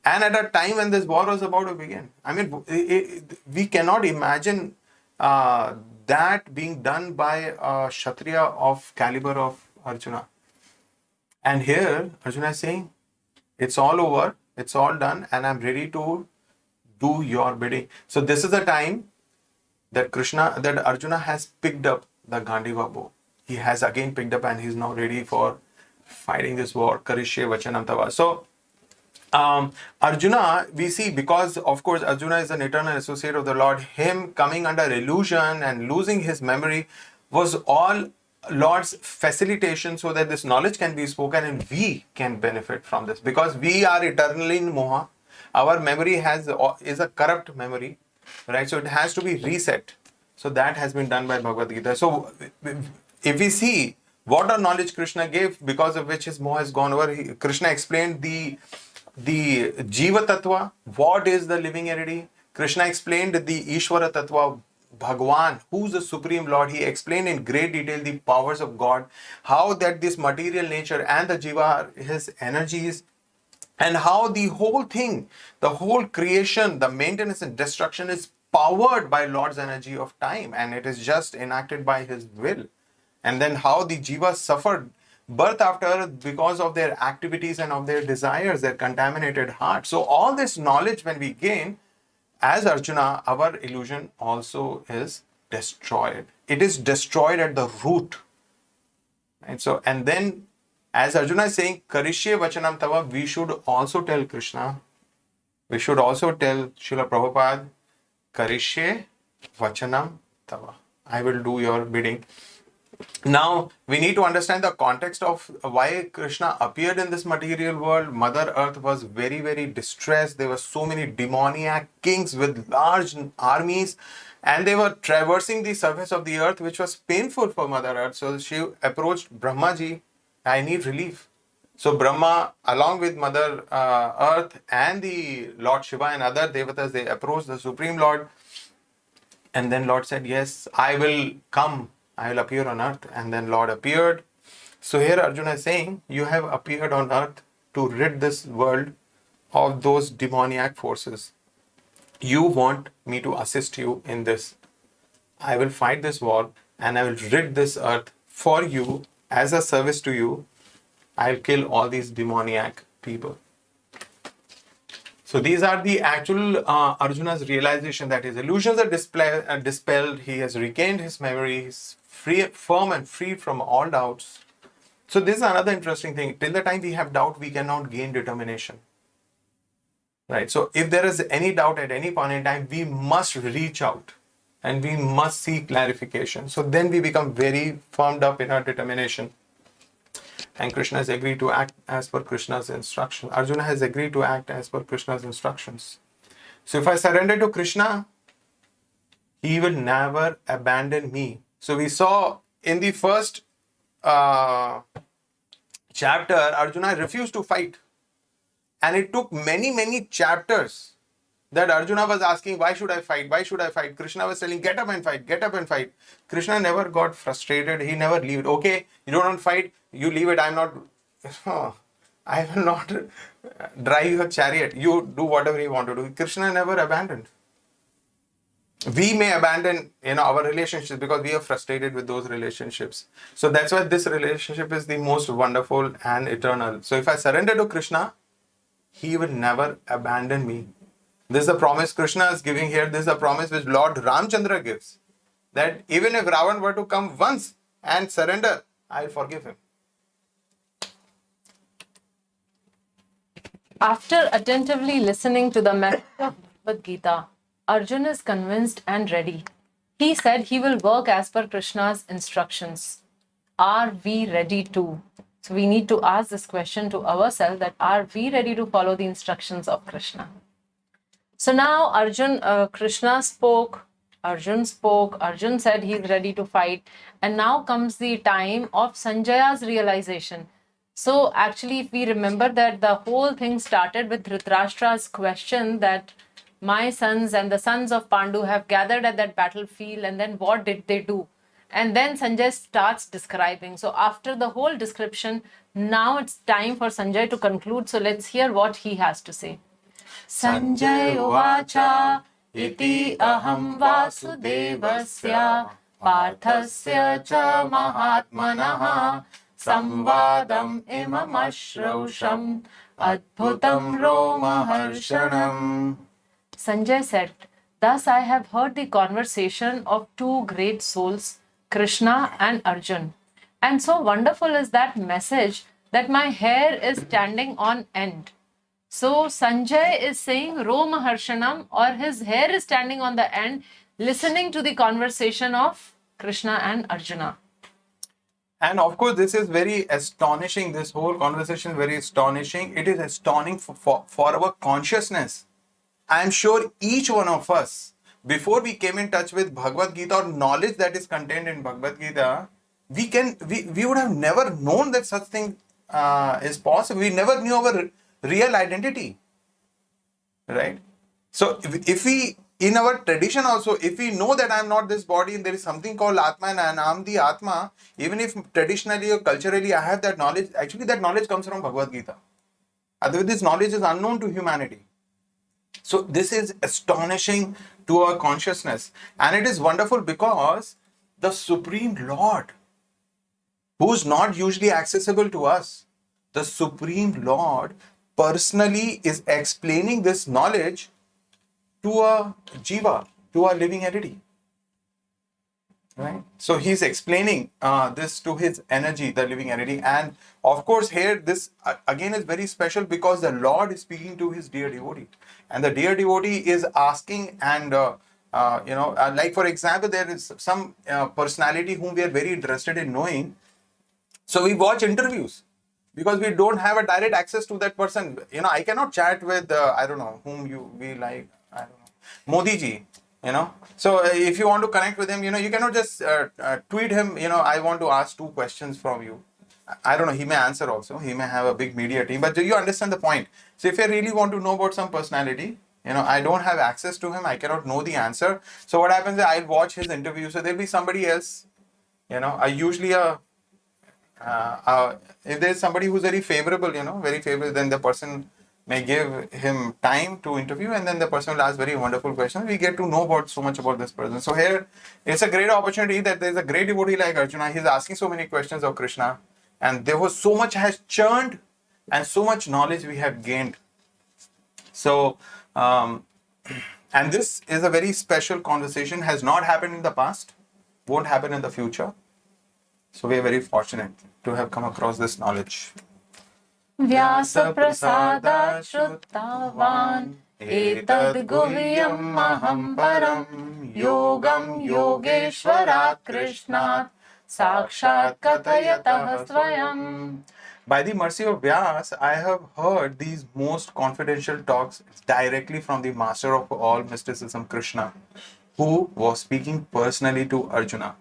And at a time when this war was about to begin. I mean, we cannot imagine that being done by a Kshatriya of caliber of Arjuna. And here, Arjuna is saying, it's all over, it's all done, and I'm ready to do your bidding. So this is the time that Arjuna has picked up the Gandiva bow. He has again picked up and he's now ready for fighting this war. Karishye vachanam tava. So Arjuna, we see, because of course Arjuna is an eternal associate of the Lord, him coming under illusion and losing his memory was all Lord's facilitation so that this knowledge can be spoken and we can benefit from this, because we are eternally in moha. Our memory is a corrupt memory, right? So it has to be reset. So that has been done by Bhagavad-Gita. So if we see what a knowledge Krishna gave, because of which his moha has gone over, Krishna explained the Jiva Tattva, what is the living entity. Krishna explained the Ishvara Tattva, Bhagwan, who's the Supreme Lord. He explained in great detail the powers of God, how that this material nature and the Jiva are his energies, and how the whole thing, the whole creation, the maintenance and destruction is powered by Lord's energy of time, and it is just enacted by his will. And then how the Jivas suffered birth after birth because of their activities and of their desires, their contaminated heart. So all this knowledge when we gain, as Arjuna, our illusion also is destroyed. It is destroyed at the root. And so, and then as Arjuna is saying, Karishye Vachanam Tava, we should also tell Krishna, we should also tell Srila Prabhupada, Karishye Vachanam Tava. I will do your bidding. Now, we need to understand the context of why Krishna appeared in this material world. Mother Earth was very, very distressed. There were so many demoniac kings with large armies, and they were traversing the surface of the earth, which was painful for Mother Earth. So she approached Brahmaji, I need relief. So Brahma, along with Mother Earth and the Lord Shiva and other devatas, they approached the Supreme Lord. And then Lord said, yes, I will come. I will appear on earth. And then Lord appeared. So here Arjuna is saying, you have appeared on earth to rid this world of those demoniac forces. You want me to assist you in this. I will fight this war and I will rid this earth for you as a service to you. I'll kill all these demoniac people. So these are the actual Arjuna's realization that his illusions are dispelled. He has regained his memory. He's free, firm and free from all doubts. So this is another interesting thing. Till the time we have doubt, we cannot gain determination. Right? So if there is any doubt at any point in time, we must reach out and we must seek clarification. So then we become very firmed up in our determination. And Krishna has agreed to act as per Krishna's instruction. Arjuna has agreed to act as per Krishna's instructions. So if I surrender to Krishna, he will never abandon me. So we saw in the first chapter, Arjuna refused to fight. And it took many, many chapters that Arjuna was asking, why should I fight? Why should I fight? Krishna was telling, get up and fight, get up and fight. Krishna never got frustrated. He never leave it. Okay, you don't want to fight, you leave it. I will not drive your chariot. You do whatever you want to do. Krishna never abandoned. We may abandon our relationships because we are frustrated with those relationships. So that's why this relationship is the most wonderful and eternal. So if I surrender to Krishna, he will never abandon me. This is the promise Krishna is giving here. This is the promise which Lord Ramchandra gives. That even if Ravan were to come once and surrender, I'll forgive him.
After attentively listening to the message of Bhagavad-Gita, Arjuna is convinced and ready. He said he will work as per Krishna's instructions. Are we ready to? So we need to ask this question to ourselves, that are we ready to follow the instructions of Krishna? So now Krishna spoke, Arjun spoke, Arjun said he is ready to fight. And now comes the time of Sanjaya's realization. So actually, if we remember that the whole thing started with Dhritarashtra's question that my sons and the sons of Pandu have gathered at that battlefield, and then what did they do? And then Sanjay starts describing. So after the whole description, now it's time for Sanjay to conclude. So let's hear what he has to say. Sanjay Uvacha iti aham vasudevasya parthasya cha mahatmanaha samvadam imam ashrausham adbhutam romaharshanam. Sanjay said, thus I have heard the conversation of two great souls, Krishna and Arjun. And so wonderful is that message that my hair is standing on end. So Sanjay is saying Roma Harshanam, or his hair is standing on the end, listening to the conversation of Krishna and Arjuna.
And of course, this is very astonishing. This whole conversation is very astonishing. It is astonishing for our consciousness. I am sure each one of us, before we came in touch with Bhagavad-Gita or knowledge that is contained in Bhagavad-Gita, we would have never known that such thing is possible. We never knew our real identity, right? So if we, in our tradition also, if we know that I am not this body and there is something called Atma and I am the Atma, even if traditionally or culturally I have that knowledge, actually that knowledge comes from Bhagavad-Gita. Otherwise this knowledge is unknown to humanity. So this is astonishing to our consciousness, and it is wonderful because the Supreme Lord, who is not usually accessible to us, the Supreme Lord personally is explaining this knowledge to a jiva, to a living entity. Right? So he's explaining this to his energy, the living entity. And of course here this again is very special because the Lord is speaking to his dear devotee. And the dear devotee is asking and Like for example, there is some personality whom we are very interested in knowing. So we watch interviews because we don't have a direct access to that person. I cannot chat with, I don't know, whom we like, I don't know, Modi ji, So if you want to connect with him, you cannot just tweet him, I want to ask 2 questions from you. I don't know, he may answer also. He may have a big media team, but do you understand the point? So if I really want to know about some personality, I don't have access to him, I cannot know the answer. So what happens is I'll watch his interview. So there'll be somebody else, I usually if there's somebody who's very favorable, then the person may give him time to interview, and then the person will ask very wonderful questions. We get to know about so much about this person. So here, it's a great opportunity that there's a great devotee like Arjuna. He's asking so many questions of Krishna, and there was so much has churned, and so much knowledge we have gained. So, and this is a very special conversation. Has not happened in the past, won't happen in the future. So we are very fortunate to have come across this knowledge.
Vyasa prasada shruttavan etad guhyam maham param yogam yogeshwarat krishnat sakshat kathayatah swayam.
By the mercy of Vyas, I have heard these most confidential talks directly from the master of all mysticism, Krishna, who was speaking personally to Arjuna.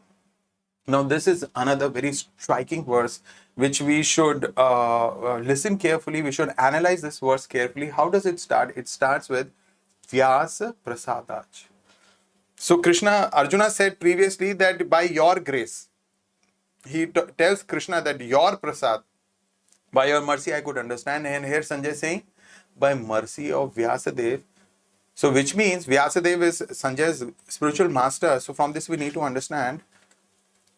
Now, this is another very striking verse which we should listen carefully. We should analyze this verse carefully. How does it start? It starts with Vyasa Prasadach. So, Arjuna said previously that by your grace, he tells Krishna that your prasad, by your mercy, I could understand. And here Sanjay is saying, by mercy of Vyasadev. So, which means Vyasadev is Sanjay's spiritual master. So, from this, we need to understand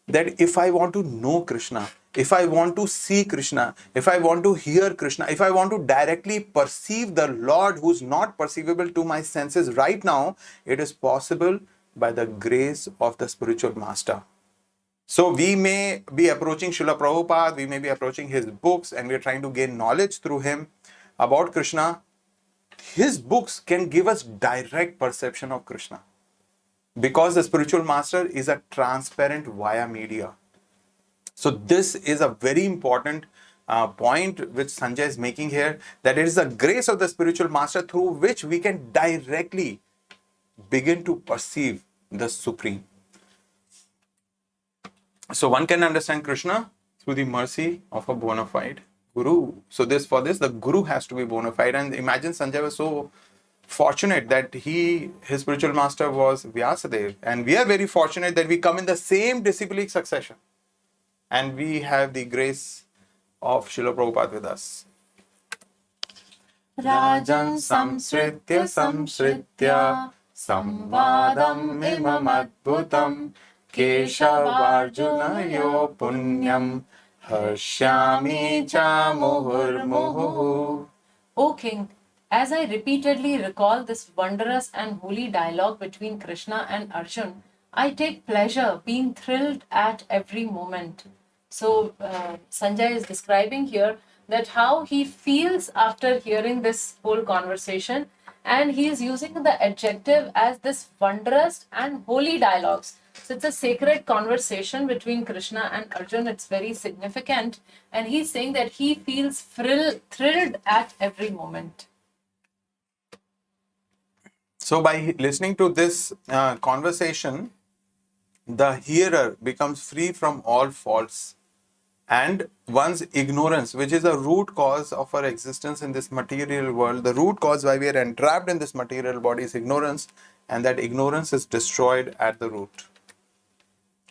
that if I want to know Krishna, if I want to see Krishna, if I want to hear Krishna, if I want to directly perceive the Lord who's not perceivable to my senses right now, it is possible by the grace of the spiritual master. So we may be approaching Srila Prabhupada, we may be approaching his books, and we are trying to gain knowledge through him about Krishna. His books can give us direct perception of Krishna, because the spiritual master is a transparent via media. So this is a very important point which Sanjay is making here, that it is the grace of the spiritual master through which we can directly begin to perceive the Supreme. So one can understand Krishna through the mercy of a bona fide Guru. So for this, the Guru has to be bona fide. And imagine Sanjay was so fortunate that his spiritual master was Vyasadeva, and we are very fortunate that we come in the same disciplic succession, and we have the grace of Srila Prabhupada with us.
Rajan samsritya samsritya samvadam imam adbhutam keshavarjunayo punyam harshyami cha muhurmuhu. O King, as I repeatedly recall this wondrous and holy dialogue between Krishna and Arjun, I take pleasure, being thrilled at every moment. So, Sanjay is describing here that how he feels after hearing this whole conversation, and he is using the adjective as this wondrous and holy dialogues. So it's a sacred conversation between Krishna and Arjun. It's very significant, and he's saying that he feels thrilled at every moment.
So by listening to this conversation, the hearer becomes free from all faults, and one's ignorance, which is a root cause of our existence in this material world, the root cause why we are entrapped in this material body is ignorance, and that ignorance is destroyed at the root.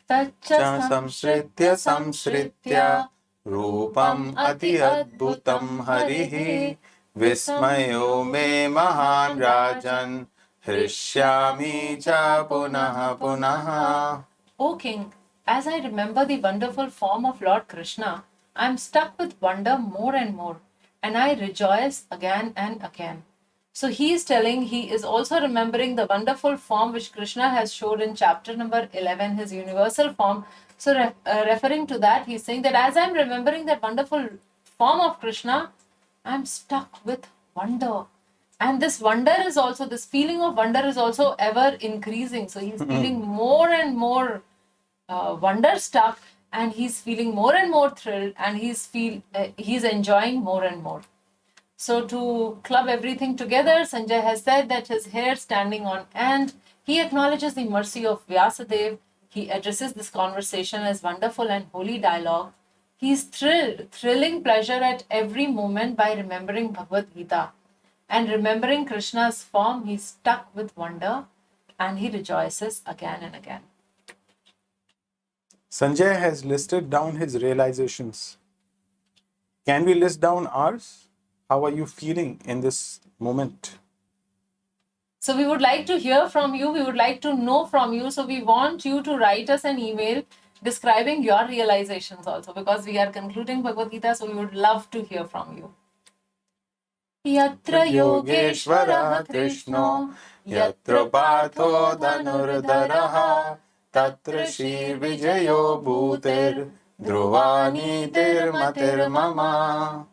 Tacha samsritya samsritya rupam ati adbhutam harihi vismayo me mahan rajan hrishyami cha punaha punaha.
O King, as I remember the wonderful form of Lord Krishna, I am struck with wonder more and more, and I rejoice again and again. So he is telling, he is also remembering the wonderful form which Krishna has showed in chapter number 11, his universal form. So referring to that, he is saying that as I am remembering that wonderful form of Krishna, I am stuck with wonder. And this wonder is also, this feeling of wonder is also ever increasing. So he's feeling more and more wonder stuck, and he's feeling more and more thrilled, and he's enjoying more and more. So to club everything together, Sanjay has said that his hair standing on end, he acknowledges the mercy of Vyasadeva. He addresses this conversation as wonderful and holy dialogue. He's thrilled, thrilling pleasure at every moment by remembering Bhagavad-Gita. And remembering Krishna's form, he's stuck with wonder, and he rejoices again and again.
Sanjay has listed down his realizations. Can we list down ours? How are you feeling in this moment?
So we would like to hear from you. We would like to know from you. So we want you to write us an email describing your realizations also, because we are concluding Bhagavad Gita. So we would love to hear from you. Yatra Yogeshwara Krishno, Yatra Partho Dhanurdharaha,
Tatra Shri Vijayo Bhutir Dhruvani Tirmatir Mama.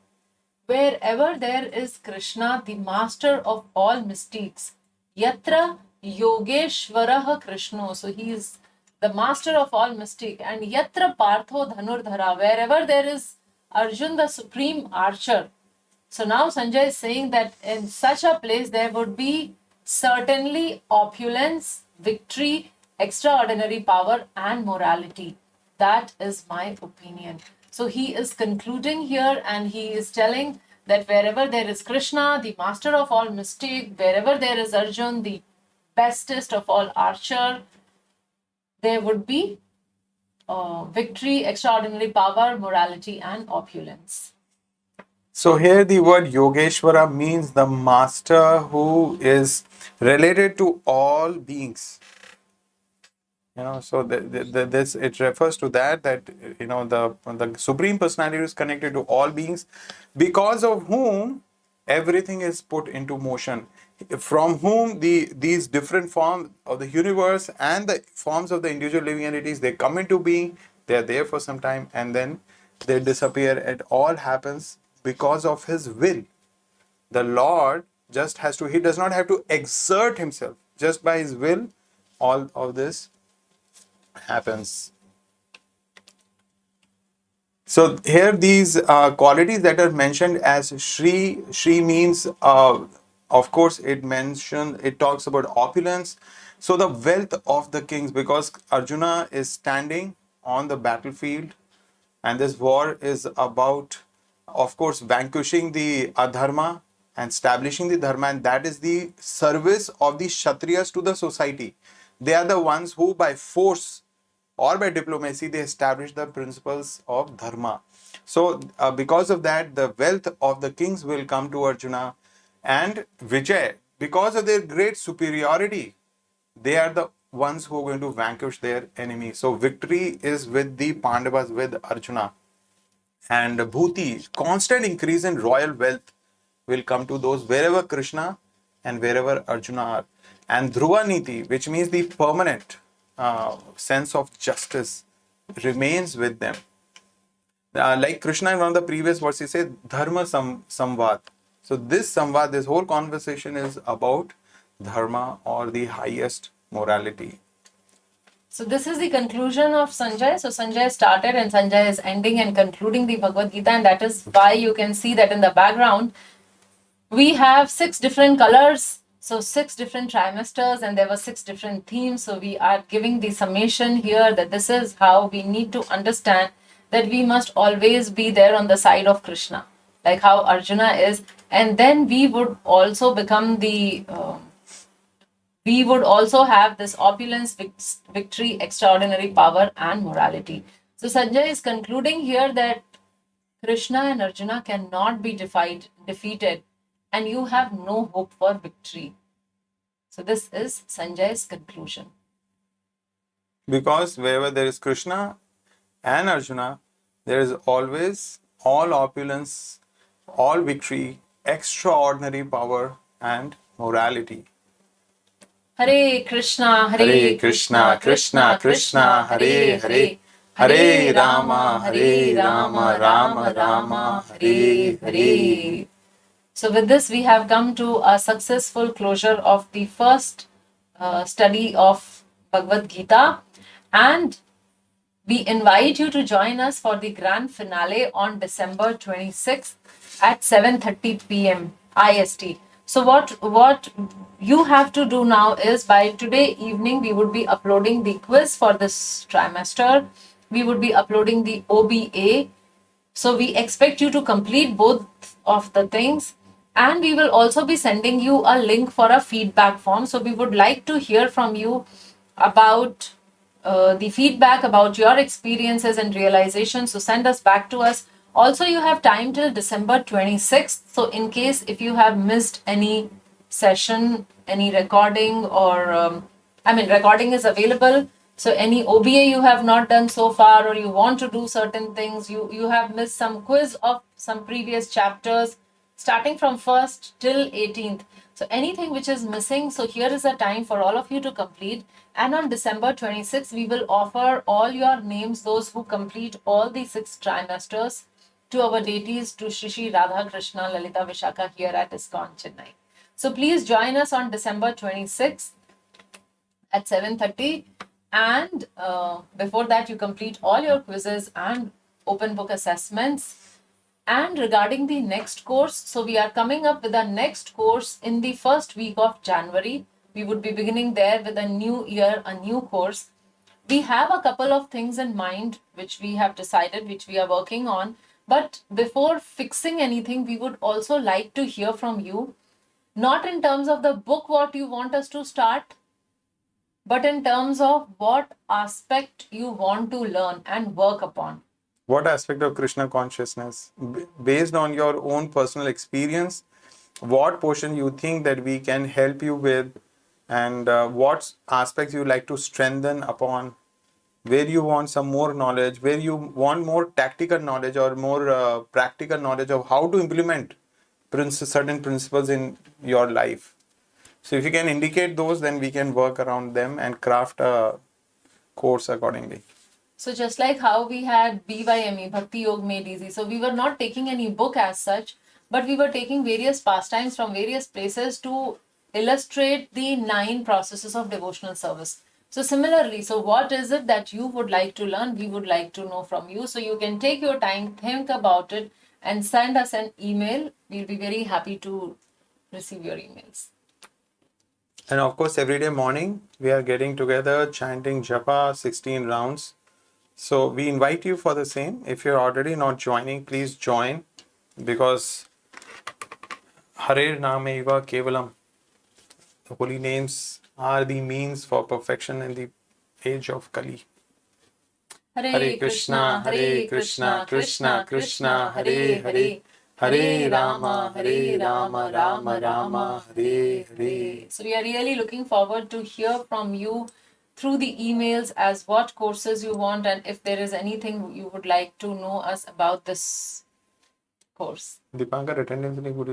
Wherever there is Krishna, the master of all mystics, Yatra Yogeshwara Krishno, so he is the master of all mystic, and Yatra Partho Dhanurdhara, wherever there is Arjun, the supreme archer. So now Sanjay is saying that in such a place there would be certainly opulence, victory, extraordinary power, and morality. That is my opinion. So he is concluding here, and he is telling that wherever there is Krishna, the master of all mystic, wherever there is Arjun, the bestest of all archer, there would be victory, extraordinary power, morality, and opulence.
So here the word Yogeshwara means the master who is related to all beings. So this, it refers to that the Supreme Personality is connected to all beings, because of whom everything is put into motion, from whom these different forms of the universe and the forms of the individual living entities, they come into being, they are there for some time, and then they disappear. It all happens because of his will. The Lord just has to, he does not have to exert himself. Just by his will, all of this happens. So here these qualities that are mentioned as Shri means, of course, it talks about opulence. So the wealth of the kings, because Arjuna is standing on the battlefield, and this war is about, of course, vanquishing the adharma and establishing the dharma, and that is the service of the Kshatriyas to the society. They are the ones who by force or by diplomacy, they establish the principles of dharma. So because of that, the wealth of the kings will come to Arjuna, and Vijay, because of their great superiority, they are the ones who are going to vanquish their enemy. So victory is with the Pandavas, with Arjuna. And Bhuti, constant increase in royal wealth, will come to those wherever Krishna and wherever Arjuna are. And Dhruva Niti, which means the permanent sense of justice, remains with them. Like Krishna in one of the previous verses, he said, Dharma Samvad. So this Samvad, this whole conversation is about Dharma, or the highest morality.
So this is the conclusion of Sanjay. So Sanjay started, and Sanjay is ending and concluding the Bhagavad Gita, and that is why you can see that in the background we have 6 different colors. So 6 different trimesters, and there were 6 different themes. So we are giving the summation here that this is how we need to understand that we must always be there on the side of Krishna, like how Arjuna is, and then we would also become the we would also have this opulence, victory, extraordinary power, and morality. So Sanjay is concluding here that Krishna and Arjuna cannot be defeated, and you have no hope for victory. So this is Sanjay's conclusion.
Because wherever there is Krishna and Arjuna, there is always all opulence, all victory, extraordinary power, and morality.
Hare Krishna, Hare Krishna, Krishna Krishna, Hare Hare, Hare Rama, Rama Rama, Hare Hare. So with this, we have come to a successful closure of the first study of Bhagavad-Gita, and we invite you to join us for the grand finale on December 26th at 7:30 p.m. IST. So what you have to do now is, by today evening we would be uploading the quiz for this trimester. We would be uploading the OBA. So we expect you to complete both of the things, and we will also be sending you a link for a feedback form. So we would like to hear from you about the feedback about your experiences and realizations. So send us back to us. Also, you have time till December 26th. So in case if you have missed any session, any recording, or recording is available. So any OBA you have not done so far, or you want to do certain things, you have missed some quiz of some previous chapters starting from 1st till 18th. So anything which is missing, so here is a time for all of you to complete. And on December 26th, we will offer all your names, those who complete all the 6 trimesters, to our deities, to Shri Radha Krishna Lalita Vishaka here at ISKCON Chennai. So please join us on December 26th at 7:30, and before that you complete all your quizzes and open book assessments. And regarding the next course, so we are coming up with our next course in the first week of January. We would be beginning there with a new year, a new course. We have a couple of things in mind which we have decided, which we are working on. But before fixing anything, we would also like to hear from you, not in terms of the book what you want us to start, but in terms of what aspect you want to learn and work upon.
What aspect of Krishna consciousness, based on your own personal experience, what portion you think that we can help you with, and what aspects you like to strengthen upon, where you want some more knowledge, where you want more tactical knowledge or more practical knowledge of how to implement certain principles in your life. So if you can indicate those, then we can work around them and craft a course accordingly.
So just like how we had BYME, Bhakti Yog Made Easy. So we were not taking any book as such, but we were taking various pastimes from various places to illustrate the 9 processes of devotional service. So similarly, so what is it that you would like to learn? We would like to know from you. So you can take your time, think about it, and send us an email. We'll be very happy to receive your emails.
And of course, every day morning, we are getting together, chanting Japa 16 rounds. So we invite you for the same. If you're already not joining, please join, because Harer Nameva Kevalam, the holy names are the means for perfection in the age of Kali.
Hare Krishna, Krishna Krishna, Hare Hare. Hare Rama, Rama Rama, Hare Hare. So we are really looking forward to hear from you through the emails as what courses you want, and if there is anything you would like to know us about this course.
Dipankar, attendance